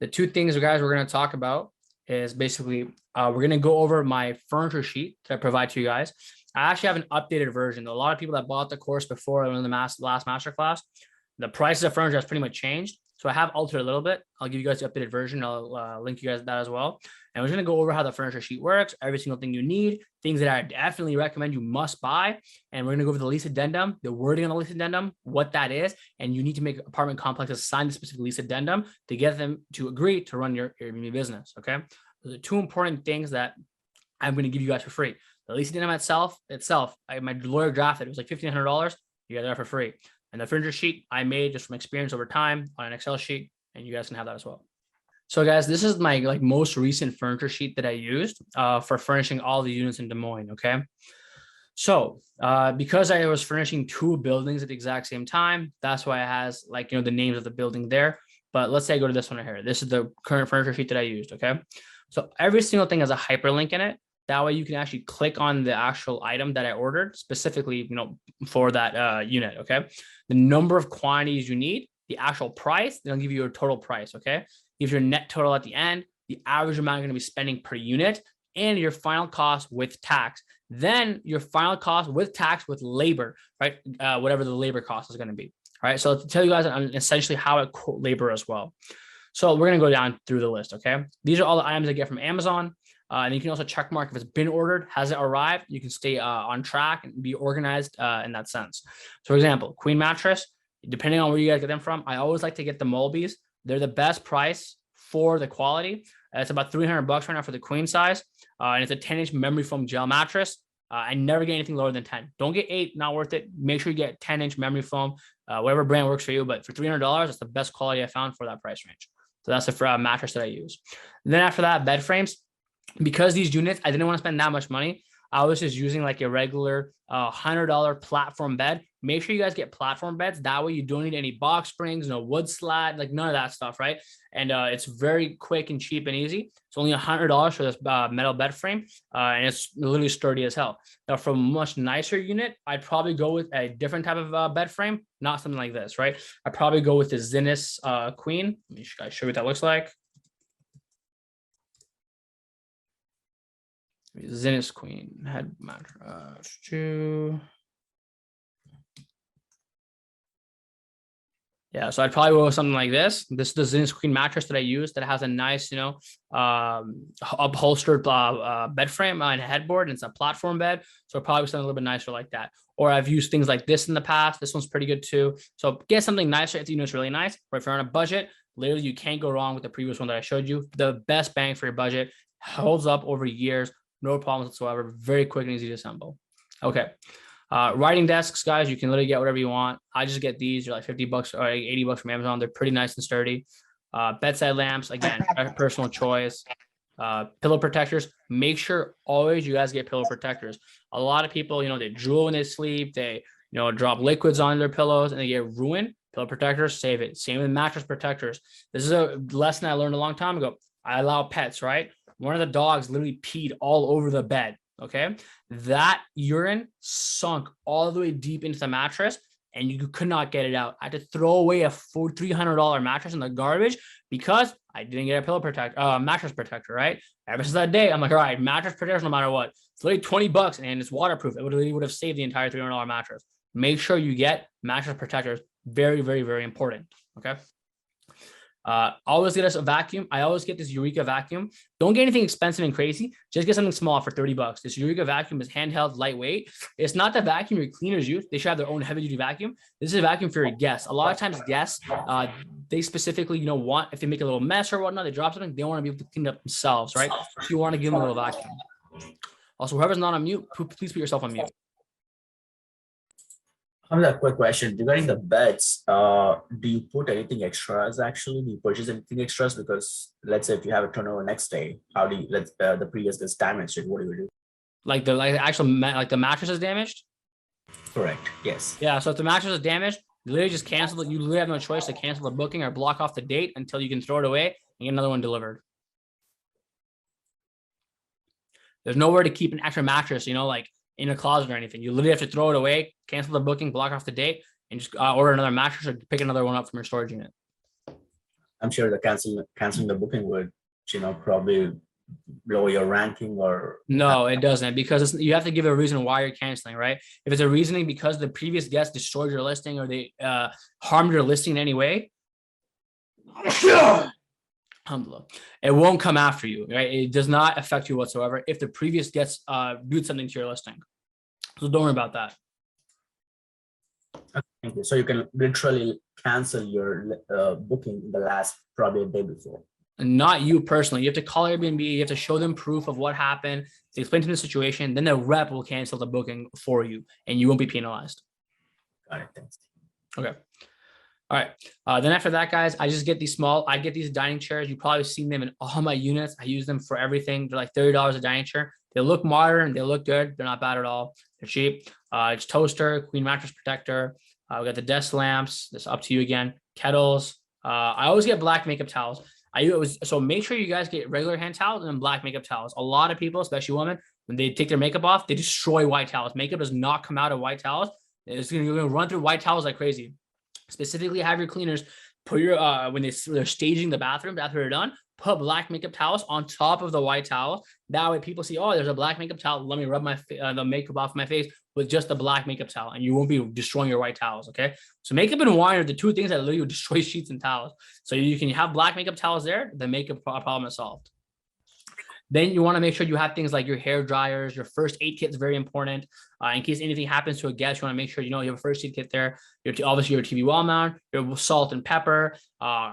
The two things, guys, we're going to talk about is basically we're going to go over my furniture sheet that I provide to you guys. I actually have an updated version. A lot of people that bought the course before in the last masterclass, the prices of furniture has pretty much changed. So I have altered a little bit. I'll give you guys the updated version. I'll link you guys that as well. And we're going to go over how the furniture sheet works, every single thing you need, things that I definitely recommend you must buy. And we're going to go over the lease addendum, the wording on the lease addendum, what that is. And you need to make apartment complexes sign the specific lease addendum to get them to agree to run your Airbnb business. Okay. Those are two important things that I'm going to give you guys for free. The lease addendum itself, my lawyer drafted. It was like $1,500. You guys are for free. And the furniture sheet I made just from experience over time on an Excel sheet, and you guys can have that as well. So guys, this is my most recent furniture sheet that I used for furnishing all the units in Des Moines. Okay. So because I was furnishing two buildings at the exact same time, that's why it has the names of the building there. But let's say I go to this one right here. This is the current furniture sheet that I used. Okay. So every single thing has a hyperlink in it. That way you can actually click on the actual item that I ordered specifically, for that unit. Okay. The number of quantities you need, the actual price, they'll give you your total price. Okay. Gives your net total at the end, the average amount you're going to be spending per unit, and your final cost with tax. Then your final cost with tax with labor, right? Whatever the labor cost is going to be. All right. So to tell you guys essentially how I quote labor as well. So we're going to go down through the list. Okay. These are all the items I get from Amazon. And you can also check mark if it's been ordered, has it arrived? You can stay on track and be organized in that sense. So for example, queen mattress, depending on where you guys get them from, I always like to get the Mulbys. They're the best price for the quality. It's about $300 right now for the queen size. And it's a 10-inch memory foam gel mattress. I never get anything lower than 10. Don't get 8, not worth it. Make sure you get 10-inch memory foam, whatever brand works for you. But for $300, it's the best quality I found for that price range. So that's the mattress that I use. And then after that, bed frames. Because these units, I didn't want to spend that much money. I was just using a regular $100 platform bed. Make sure you guys get platform beds. That way you don't need any box springs, no wood slat, none of that stuff, right? And it's very quick and cheap and easy. It's only $100 for this metal bed frame, and it's literally sturdy as hell. Now, for a much nicer unit, I'd probably go with a different type of bed frame, not something like this, right? I'd probably go with the Zinnis Queen. Let me show you what that looks like. Zinnis Queen head mattress. Yeah, so I'd probably go with something like this. This is the Zinnis Queen mattress that I use that has a nice, upholstered bed frame and a headboard, and it's a platform bed. So probably something a little bit nicer like that. Or I've used things like this in the past. This one's pretty good too. So get something nicer. It's really nice. But if you're on a budget, literally you can't go wrong with the previous one that I showed you. The best bang for your budget, holds up over years. No problems whatsoever. Very quick and easy to assemble. Okay. Writing desks, guys, you can literally get whatever you want. I just get these. They're like $50 or $80 from Amazon. They're pretty nice and sturdy. Bedside lamps, again, personal choice. Pillow protectors. Make sure always you guys get pillow protectors. A lot of people, they drool when they sleep. They, drop liquids on their pillows and they get ruined. Pillow protectors, save it. Same with mattress protectors. This is a lesson I learned a long time ago. I allow pets, right? One of the dogs literally peed all over the bed. Okay. That urine sunk all the way deep into the mattress and you could not get it out. I had to throw away a $300 mattress in the garbage because I didn't get a mattress protector, right? Ever since that day, I'm like, all right, mattress protector no matter what. It's literally $20 and it's waterproof. It would have saved the entire $300 mattress. Make sure you get mattress protectors. Very, very, very important. Okay. Always get us a vacuum. I always get this Eureka vacuum. Don't get anything expensive and crazy. Just get something small for $30. This Eureka vacuum is handheld, lightweight. It's not the vacuum your cleaners use. They should have their own heavy duty vacuum. This is a vacuum for your guests. A lot of times guests, they specifically, want, if they make a little mess or whatnot, they drop something, they want to be able to clean it up themselves, right? So you want to give them a little vacuum. Also, whoever's not on mute, please put yourself on mute. I have a quick question regarding the beds. Do you put anything extras actually? Do you purchase anything extras? Because let's say if you have a turnover next day, how do you the previous gets damaged? What do you do? Like the mattress is damaged? Correct. Yes. Yeah. So if the mattress is damaged, you literally just cancel it. You literally have no choice to cancel the booking or block off the date until you can throw it away and get another one delivered. There's nowhere to keep an extra mattress, in a closet or anything. You literally have to throw it away, cancel the booking, block off the date, and just order another mattress or pick another one up from your storage unit. I'm sure the canceling the booking would, probably lower your ranking or. No, it doesn't, because you have to give a reason why you're canceling, right? If it's a reasoning because the previous guest destroyed your listing or they harmed your listing in any way, alhamdulillah, it won't come after you, right? It does not affect you whatsoever if the previous guest did something to your listing. So don't worry about that. Thank you. So you can literally cancel your booking the last probably a day before. Not you personally. You have to call Airbnb. You have to show them proof of what happened. They explain to them the situation. Then the rep will cancel the booking for you, and you won't be penalized. Got it. Thanks. Okay. All right. Then after that, guys, I just get these I get these dining chairs. You've probably seen them in all my units. I use them for everything. They're like $30 a dining chair. They look modern. They look good. They're not bad at all. They're cheap. It's toaster, queen mattress protector. We got the desk lamps. That's up to you again. Kettles. I always get black makeup towels. So make sure you guys get regular hand towels and then black makeup towels. A lot of people, especially women, when they take their makeup off, they destroy white towels. Makeup does not come out of white towels. You're going to run through white towels like crazy. Specifically, have your cleaners put your when they're staging the bathroom after they're done, put black makeup towels on top of the white towels. That way people see, oh, there's a black makeup towel. Let me rub the makeup off my face with just the black makeup towel, and you won't be destroying your white towels. Okay, so makeup and wine are the two things that literally destroy sheets and towels. So you can have black makeup towels there. The makeup problem is solved. Then you want to make sure you have things like your hair dryers. Your first aid kit is very important. In case anything happens to a guest, you want to make sure you have a first aid kit there. Obviously your TV wall mount, your salt and pepper.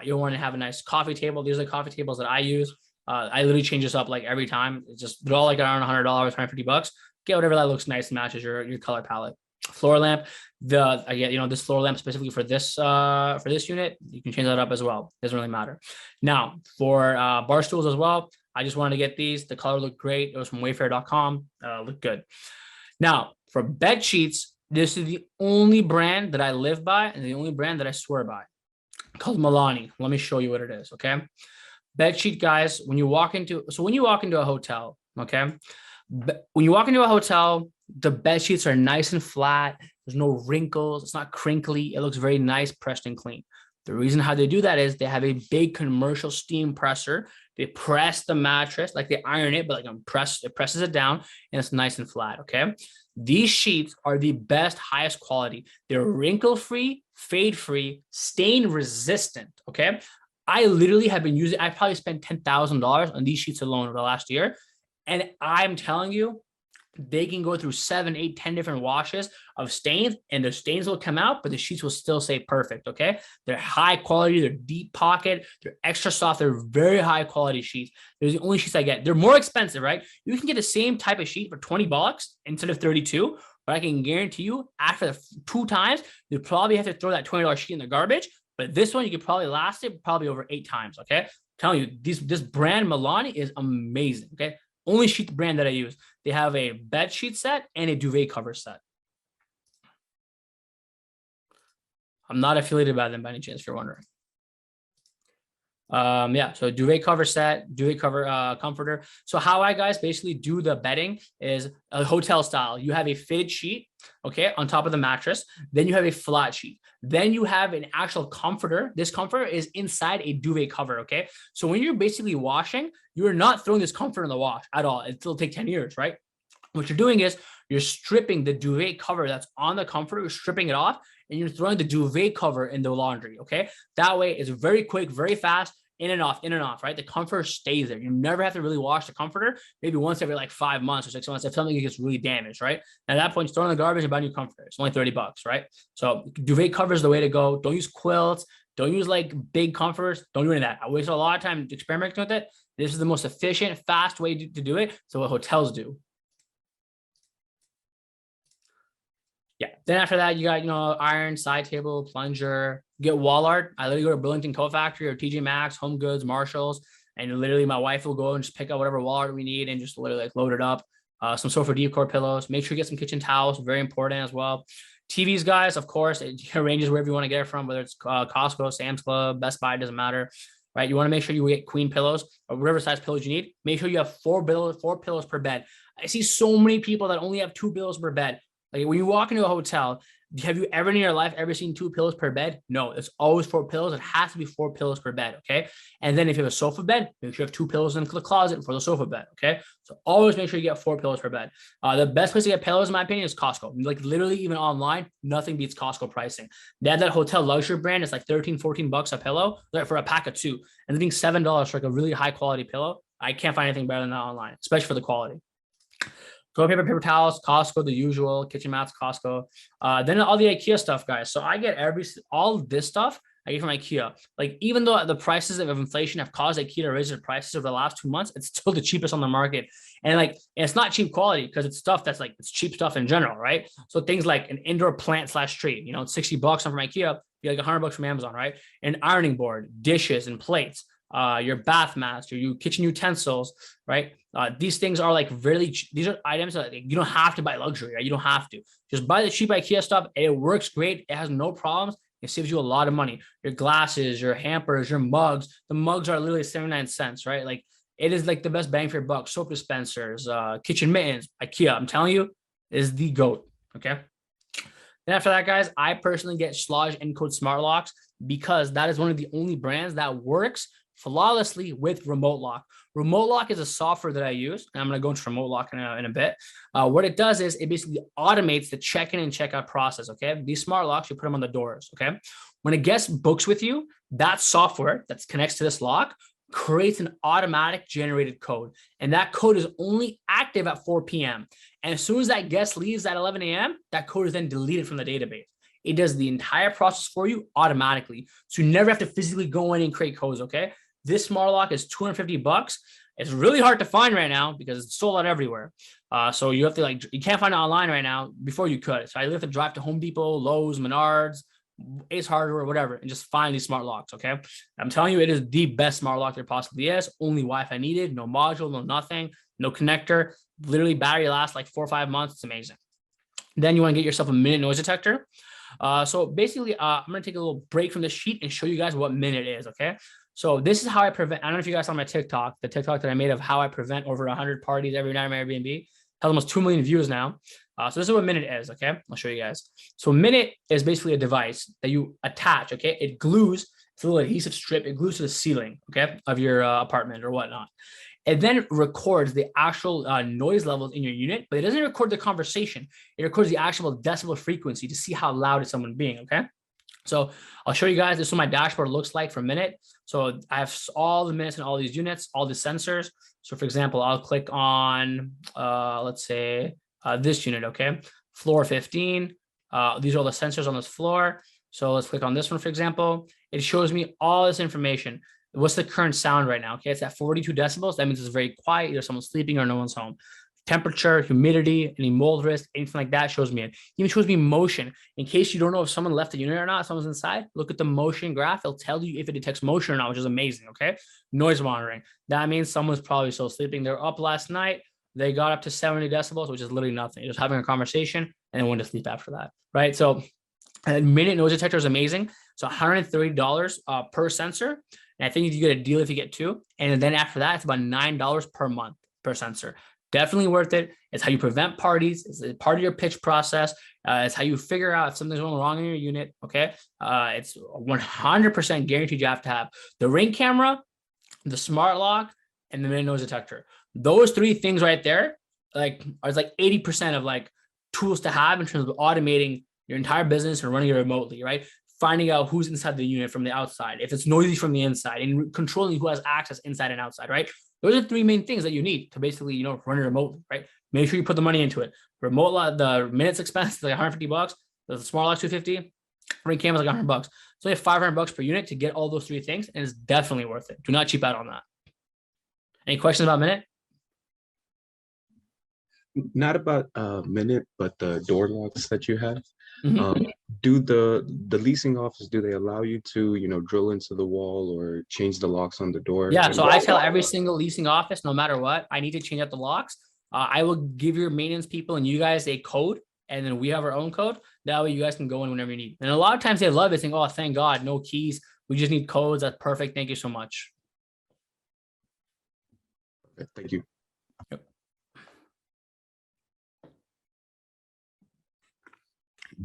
You want to have a nice coffee table. These are the coffee tables that I use. I literally change this up like every time. They're all like around $100, $150. Get whatever that looks nice and matches your color palette. Floor lamp. This floor lamp specifically for this unit, you can change that up as well. Doesn't really matter. Now for bar stools as well, I just wanted to get these. The color looked great. It was from wayfair.com. Looked good. Now for bed sheets, this is the only brand that I live by and the only brand that I swear by. It's called Milani. Let me show you what it is. Okay. Bed sheet, guys. When you walk into a hotel, okay. When you walk into a hotel, the bed sheets are nice and flat. There's no wrinkles. It's not crinkly. It looks very nice, pressed and clean. The reason how they do that is they have a big commercial steam presser. They press the mattress, like they iron it, but it presses it down and it's nice and flat. Okay. These sheets are the best, highest quality. They're wrinkle-free, fade-free, stain-resistant. Okay. I literally have been using, I probably spent $10,000 on these sheets alone over the last year. And I'm telling you, they can go through 7, 8, 10 different washes of stains, and the stains will come out, but the sheets will still stay perfect. Okay. They're high quality. They're deep pocket. They're extra soft. They're very high quality sheets. They're the only sheets I get. They're more expensive, right? You can get the same type of sheet for $20 instead of 32, but I can guarantee you after the 2 times, you probably have to throw that $20 sheet in the garbage. But this one, you could probably last it probably over 8 times. Okay. I'm telling you, this brand Milani is amazing. Okay. Only sheet brand that I use. They have a bed sheet set and a duvet cover set. I'm not affiliated by them by any chance, if you're wondering. So duvet cover set, duvet cover comforter. So how I guys basically do the bedding is a hotel style. You have a fitted sheet, okay, on top of the mattress. Then you have a flat sheet. Then you have an actual comforter. This comforter is inside a duvet cover, okay? So when you're basically washing, you're not throwing this comforter in the wash at all. It'll take 10 years, right? What you're doing is you're stripping the duvet cover that's on the comforter, you're stripping it off, and you're throwing the duvet cover in the laundry, okay? That way it's very quick, very fast, in and off, right? The comforter stays there. You never have to really wash the comforter, maybe once every like 5 months or 6 months if something gets really damaged, right? And at that point, you throw in the garbage and buy a new comforter. It's only $30, right? So duvet cover is the way to go. Don't use quilts. Don't use like big comforters. Don't do any of that. I waste a lot of time experimenting with it. This is the most efficient, fast way to do it. So what hotels do. Yeah. Then after that, you got, iron, side table, plunger, get wall art. I literally go to Burlington Coat Factory or TJ Maxx, Home Goods, Marshalls. And literally my wife will go and just pick out whatever wall art we need and just literally like load it up. Some sofa decor pillows. Make sure you get some kitchen towels. Very important as well. TVs, guys, of course, it ranges wherever you want to get it from, whether it's Costco, Sam's Club, Best Buy, doesn't matter. Right. You want to make sure you get queen pillows or whatever size pillows you need. Make sure you have 4 pillows per bed. I see so many people that only have 2 pillows per bed. Like when you walk into a hotel, Have you ever in your life ever seen 2 pillows per bed? No, it's always 4 pillows. It has to be 4 pillows per bed. Okay. And then if you have a sofa bed, make sure you have 2 pillows in the closet for the sofa bed. Okay. So always make sure you get 4 pillows per bed. The best place to get pillows, in my opinion, is Costco. Like literally, even online, nothing beats Costco pricing. They have that hotel luxury brand. It's like 13, 14 bucks a pillow for a pack of 2. And they're being $7 for like a really high quality pillow. I can't find anything better than that online, especially for the quality. Toilet paper, paper towels, Costco, the usual, kitchen mats, Costco. Then all the IKEA stuff, guys. So I get all this stuff I get from IKEA. Like even though the prices of inflation have caused IKEA to raise their prices over the last 2 months, it's still the cheapest on the market. And like, and it's not cheap quality because it's stuff that's like, it's cheap stuff in general, right? So things like an indoor plant / tree, you know, it's $60 from IKEA, you like $100 from Amazon, right? An ironing board, dishes and plates, your bath mats, your kitchen utensils, right? These things are like really, these are items that you don't have to buy luxury, right? You don't have to just buy the cheap IKEA stuff. It works great. It has no problems. It saves you a lot of money. Your glasses, your hampers, your mugs. The mugs are literally 79 cents, right? Like it is like the best bang for your buck. Soap dispensers, kitchen mittens, IKEA. I'm telling you, is the GOAT. Okay. Then after that, guys, I personally get Schlage Encode Smart Locks because that is one of the only brands that works flawlessly with Remote Lock. Remote Lock is a software that I use, and I'm going to go into Remote Lock in a bit. What it does is it basically automates the check-in and check-out process, okay? These smart locks, you put them on the doors, okay? When a guest books with you, that software that connects to this lock creates an automatic generated code, and that code is only active at 4 p.m. And as soon as that guest leaves at 11 a.m., that code is then deleted from the database. It does the entire process for you automatically. So you never have to physically go in and create codes, okay? This smart lock is $250. It's really hard to find right now because it's sold out everywhere. So you have to you can't find it online right now. Before you could. So I have to drive to Home Depot, Lowe's, Menards, Ace Hardware, whatever, and just find these smart locks, okay? I'm telling you, it is the best smart lock there possibly is. Only Wi-Fi needed, no module, no nothing, no connector. Literally battery lasts like 4 or 5 months. It's amazing. Then you want to get yourself a minute noise detector. So basically, I'm going to take a little break from this sheet and show you guys what minute is, okay? So this is how I prevent, I don't know if you guys saw my TikTok, the TikTok that I made of how I prevent over 100 parties every night on my Airbnb. Has almost 2 million views now. So this is what minute is, okay? I'll show you guys. So minute is basically a device that you attach, okay? It glues, it's a little adhesive strip, it glues to the ceiling, okay, of your apartment or whatnot. It then records the actual noise levels in your unit, but it doesn't record the conversation. It records the actual decibel frequency to see how loud is someone being, okay? So I'll show you guys, this is what my dashboard looks like for a minute. So I have all the minutes in all these units, all the sensors. So for example, I'll click on, let's say this unit, okay? Floor 15. These are all the sensors on this floor. So let's click on this one, for example. It shows me all this information. What's the current sound right now? Okay, it's at 42 decibels. That means it's very quiet. Either someone's sleeping or no one's home. Temperature, humidity, any mold risk, anything like that shows me it. Even shows me motion. In case you don't know if someone left the unit or not, someone's inside, look at the motion graph. It'll tell you if it detects motion or not, which is amazing, okay? Noise monitoring. That means someone's probably still sleeping. They're up last night. They got up to 70 decibels, which is literally nothing. You're just having a conversation and then went to sleep after that, right? So a minute noise detector is amazing. So $130 per sensor. And I think you get a deal if you get 2. And then after that, it's about $9 per month per sensor. Definitely worth it. It's how you prevent parties. It's part of your pitch process. It's how you figure out if something's going wrong in your unit. Okay. It's 100% guaranteed you have to have the Ring camera, the smart lock, and the minute noise detector. Those 3 things right there, like, are like 80% of like tools to have in terms of automating your entire business and running it remotely, right? Finding out who's inside the unit from the outside, if it's noisy from the inside, and controlling who has access inside and outside, right? Those are 3 main things that you need to basically, run it remotely, right? Make sure you put the money into it. Remote lot, the minutes expense is like $150. The smart lock 250. Ring camera is like $100. So you have $500 per unit to get all those 3 things, and it's definitely worth it. Do not cheap out on that. Any questions about minute? Not about minute, but the door locks that you have. Do the leasing office, do they allow you to drill into the wall or change the locks on the door? Yeah, so I tell every single leasing office, no matter what, I need to change out the locks. I will give your maintenance people and you guys a code, and then we have our own code. That way you guys can go in whenever you need. And a lot of times they love it, saying, oh, thank God, no keys. We just need codes. That's perfect. Thank you so much. Okay, thank you. Yep.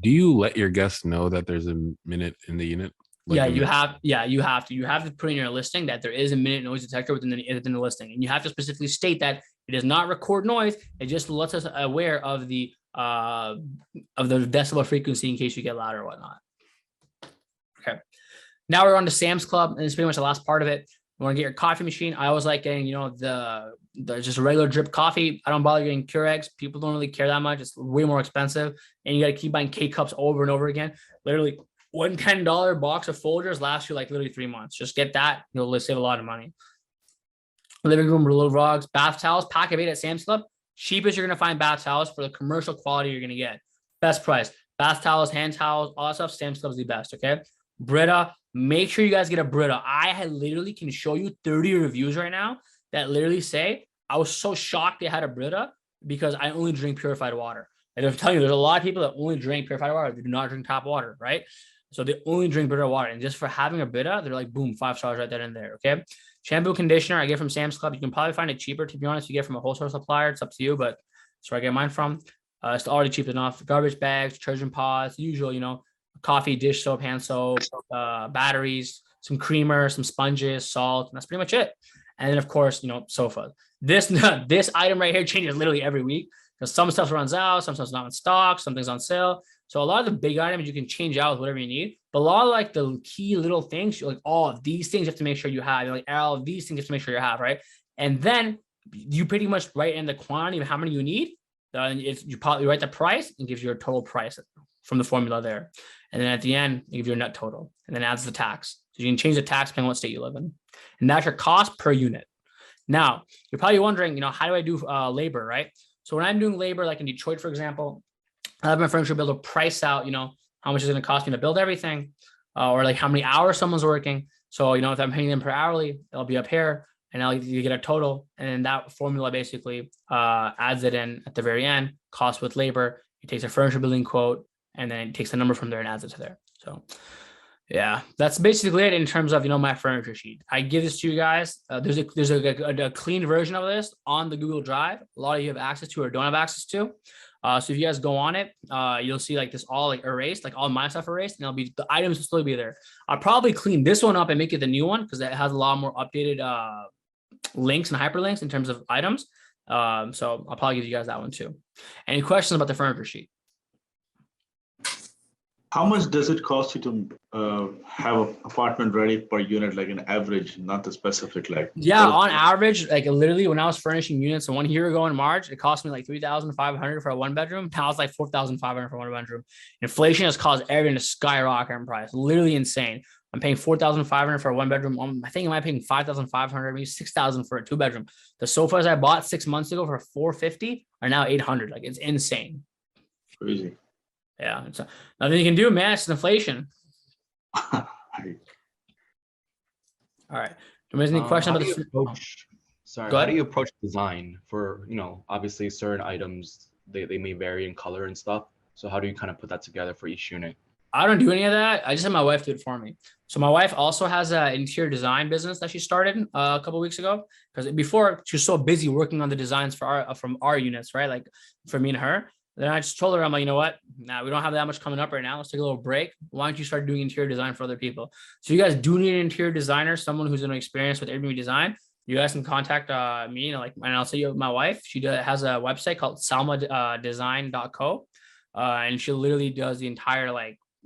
do you let your guests know that there's a minute in the unit? Like Yeah, a you minute? have. Yeah, you have to. You have to put in your listing that there is a minute noise detector within the listing, and you have to specifically state that it does not record noise. It just lets us aware of the decibel frequency in case you get louder or whatnot. Okay. Now we're on to Sam's Club, and it's pretty much the last part of it. You want to get your coffee machine. I always like getting, the just a regular drip coffee. I don't bother getting Keurigs. People don't really care that much. It's way more expensive, and you got to keep buying K cups over and over again. Literally, one $10 box of Folgers lasts you like literally 3 months. Just get that. You'll save a lot of money. Living room little rugs, bath towels, pack of 8 at Sam's Club. Cheapest you're gonna find bath towels for the commercial quality you're gonna get. Best price. Bath towels, hand towels, all that stuff. Sam's Club is the best. Okay. Brita. Make sure you guys get a Brita. I literally can show you 30 reviews right now that literally say I was so shocked they had a Brita because I only drink purified water. And I'm telling you, there's a lot of people that only drink purified water. They do not drink tap water, right? So they only drink Brita water. And just for having a Brita, they're like, boom, 5 stars right there and there. Okay. Shampoo conditioner I get from Sam's Club. You can probably find it cheaper, to be honest. You get from a wholesale supplier. It's up to you, but that's where I get mine from. It's already cheap enough. Garbage bags, detergent pods, usual, coffee, dish soap, hand soap, batteries, some creamer, some sponges, salt. And that's pretty much it. And then, of course, sofa. This item right here changes literally every week because some stuff runs out, some stuff's not in stock, something's on sale. So a lot of the big items you can change out with whatever you need. But a lot of like the key little things, you're like, all of these things you have to make sure you have. You're like, all of these things you have to make sure you have, right? And then you pretty much write in the quantity of how many you need. If you probably write the price and gives you a total price from the formula there. And then at the end, it gives you a net total and then adds the tax. So you can change the tax depending on what state you live in. And that's your cost per unit. Now, you're probably wondering, how do I do labor, right? So when I'm doing labor, like in Detroit, for example, I have my furniture builder price out, how much is it going to cost me to build everything, or like how many hours someone's working. So, if I'm paying them per hourly, it'll be up here and you get a total. And then that formula basically adds it in at the very end, cost with labor. It takes a furniture building quote, and then it takes the number from there and adds it to there. So yeah, that's basically it in terms of, my furniture sheet. I give this to you guys. There's a clean version of this on the Google Drive. A lot of you have access to or don't have access to. So if you guys go on it, you'll see like this all like erased, like all my stuff erased, and the items will still be there. I'll probably clean this one up and make it the new one because it has a lot more updated links and hyperlinks in terms of items. So I'll probably give you guys that one too. Any questions about the furniture sheet? How much does it cost you to have an apartment ready per unit, like an average, not the specific, like? Yeah, on average, like literally when I was furnishing units 1 year ago in March, it cost me like $3,500 for a 1-bedroom. Now it's like $4,500 for 1-bedroom. Inflation has caused everything to skyrocket in price. Literally insane. I'm paying $4,500 for a 1-bedroom. I think I might paying $5,500, maybe $6,000 for a 2-bedroom. The sofas I bought 6 months ago for $450 are now $800. Like it's insane. Crazy. Yeah, it's nothing you can do, man. It's inflation. All right. Any question about this? How do you approach design for, obviously certain items, they may vary in color and stuff. So how do you kind of put that together for each unit? I don't do any of that. I just have my wife do it for me. So my wife also has an interior design business that she started a couple of weeks ago because before she was so busy working on the designs for from our units, right? Like for me and her. Then I just told her, I'm like, you know what? Nah, we don't have that much coming up right now. Let's take a little break. Why don't you start doing interior design for other people? So you guys do need an interior designer, someone who's an experience with Airbnb design. You guys can contact me, and I'll say my wife. She has a website called salmadesign.co, and she literally does the entire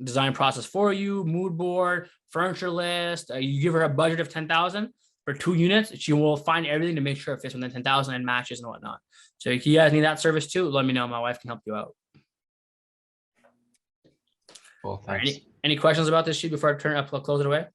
design process for you, mood board, furniture list. You give her a budget of 10,000 for 2 units. She will find everything to make sure it fits within 10,000 and matches and whatnot. So if you guys need that service too, let me know. My wife can help you out. Well, thanks. Any questions about this sheet before I close it away?